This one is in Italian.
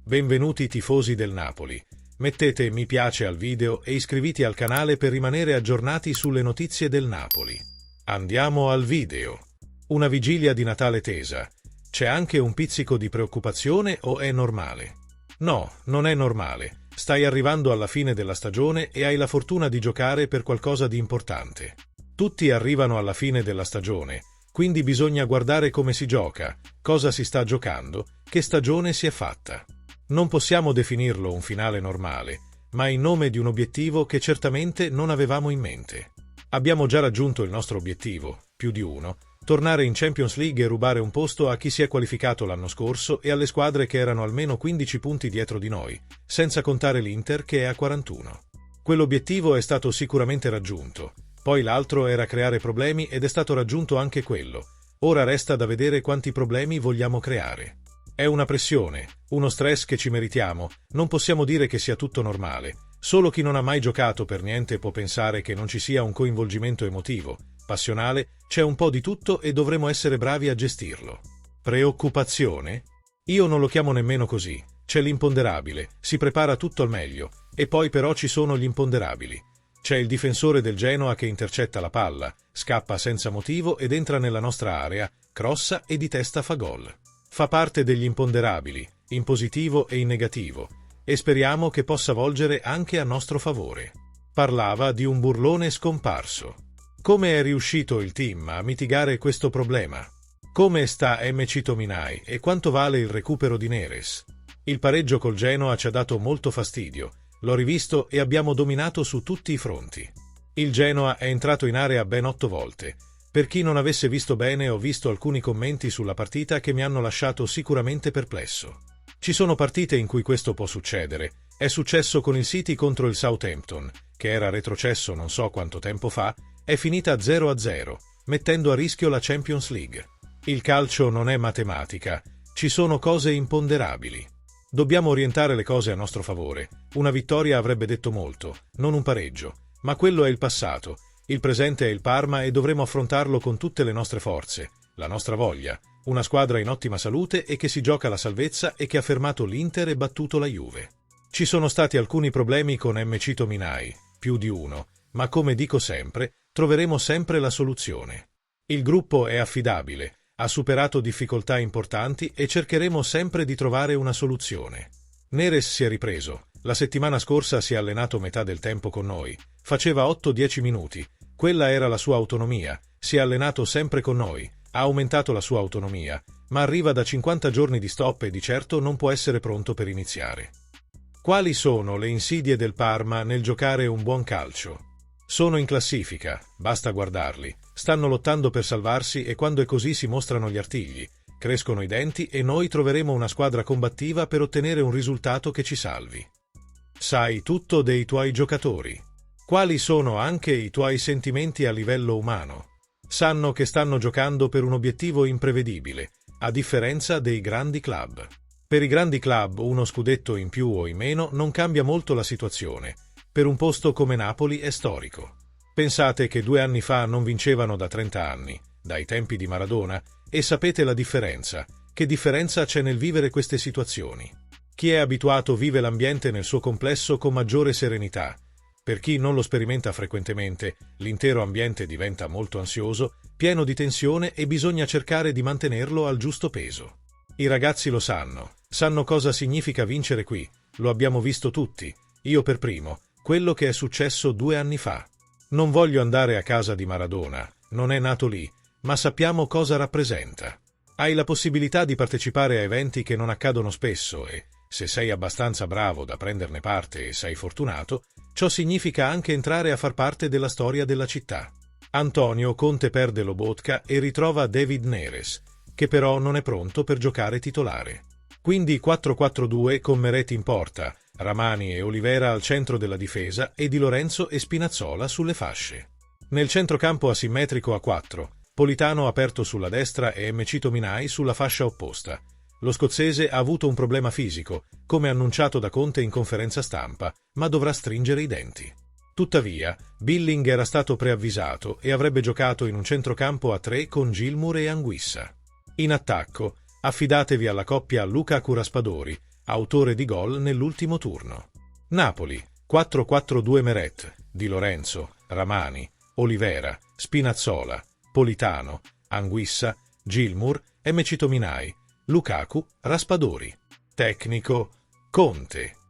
Benvenuti tifosi del Napoli. Mettete mi piace al video e iscriviti al canale per rimanere aggiornati sulle notizie del Napoli. Andiamo al video. Una vigilia di Natale tesa. C'è anche un pizzico di preoccupazione o è normale? No, non è normale. Stai arrivando alla fine della stagione e hai la fortuna di giocare per qualcosa di importante. Tutti arrivano alla fine della stagione, quindi bisogna guardare come si gioca, cosa si sta giocando, che stagione si è fatta. Non possiamo definirlo un finale normale, ma in nome di un obiettivo che certamente non avevamo in mente. Abbiamo già raggiunto il nostro obiettivo, più di uno, tornare in Champions League e rubare un posto a chi si è qualificato l'anno scorso e alle squadre che erano almeno 15 punti dietro di noi, senza contare l'Inter che è a 41. Quell'obiettivo è stato sicuramente raggiunto, poi l'altro era creare problemi ed è stato raggiunto anche quello. Ora resta da vedere quanti problemi vogliamo creare. È una pressione, uno stress che ci meritiamo, non possiamo dire che sia tutto normale. Solo chi non ha mai giocato per niente può pensare che non ci sia un coinvolgimento emotivo, passionale, c'è un po' di tutto e dovremo essere bravi a gestirlo. Preoccupazione? Io non lo chiamo nemmeno così, c'è l'imponderabile, si prepara tutto al meglio, e poi però ci sono gli imponderabili. C'è il difensore del Genoa che intercetta la palla, scappa senza motivo ed entra nella nostra area, crossa e di testa fa gol. Fa parte degli imponderabili, in positivo e in negativo, e speriamo che possa volgere anche a nostro favore. Parlava di un burlone scomparso. Come è riuscito il team a mitigare questo problema? Come sta MC Tominay e quanto vale il recupero di Neres? Il pareggio col Genoa ci ha dato molto fastidio, l'ho rivisto e abbiamo dominato su tutti i fronti. Il Genoa è entrato in area ben 8 volte. Per chi non avesse visto bene, ho visto alcuni commenti sulla partita che mi hanno lasciato sicuramente perplesso. Ci sono partite in cui questo può succedere. È successo con il City contro il Southampton, che era retrocesso non so quanto tempo fa, è finita 0-0, mettendo a rischio la Champions League. Il calcio non è matematica, ci sono cose imponderabili. Dobbiamo orientare le cose a nostro favore. Una vittoria avrebbe detto molto, non un pareggio, ma quello è il passato. Il presente è il Parma e dovremo affrontarlo con tutte le nostre forze, la nostra voglia, una squadra in ottima salute e che si gioca la salvezza e che ha fermato l'Inter e battuto la Juve. Ci sono stati alcuni problemi con MC Tominay, più di uno, ma come dico sempre, troveremo sempre la soluzione. Il gruppo è affidabile, ha superato difficoltà importanti e cercheremo sempre di trovare una soluzione. Neres si è ripreso, la settimana scorsa si è allenato metà del tempo con noi, faceva 8-10 minuti, quella era la sua autonomia, si è allenato sempre con noi, ha aumentato la sua autonomia, ma arriva da 50 giorni di stop e di certo non può essere pronto per iniziare. Quali sono le insidie del Parma nel giocare un buon calcio? Sono in classifica, basta guardarli, stanno lottando per salvarsi e quando è così si mostrano gli artigli, crescono i denti e noi troveremo una squadra combattiva per ottenere un risultato che ci salvi. Sai tutto dei tuoi giocatori. Quali sono anche i tuoi sentimenti a livello umano? Sanno che stanno giocando per un obiettivo imprevedibile, a differenza dei grandi club. Per i grandi club uno scudetto in più o in meno non cambia molto la situazione. Per un posto come Napoli è storico. Pensate che 2 anni fa non vincevano da 30 anni, dai tempi di Maradona, e sapete la differenza. Che differenza c'è nel vivere queste situazioni? Chi è abituato vive l'ambiente nel suo complesso con maggiore serenità. Per chi non lo sperimenta frequentemente, l'intero ambiente diventa molto ansioso, pieno di tensione e bisogna cercare di mantenerlo al giusto peso. I ragazzi lo sanno cosa significa vincere qui, lo abbiamo visto tutti, io per primo, quello che è successo 2 anni fa. Non voglio andare a casa di Maradona, non è nato lì, ma sappiamo cosa rappresenta. Hai la possibilità di partecipare a eventi che non accadono spesso e, se sei abbastanza bravo da prenderne parte e sei fortunato, ciò significa anche entrare a far parte della storia della città. Antonio Conte perde Lobotka e ritrova David Neres, che però non è pronto per giocare titolare. Quindi 4-4-2 con Meret in porta, Ramani e Olivera al centro della difesa e Di Lorenzo e Spinazzola sulle fasce. Nel centrocampo asimmetrico a 4, Politano aperto sulla destra e MC Tominay sulla fascia opposta. Lo scozzese ha avuto un problema fisico, come annunciato da Conte in conferenza stampa, ma dovrà stringere i denti. Tuttavia, Billing era stato preavvisato e avrebbe giocato in un centrocampo a 3 con Gilmour e Anguissa. In attacco, affidatevi alla coppia Lukaku-Raspadori, autore di gol nell'ultimo turno. Napoli, 4-4-2 Meret, Di Lorenzo, Ramani, Olivera, Spinazzola, Politano, Anguissa, Gilmour e Mecitominai, Lukaku, Raspadori. Tecnico, Conte.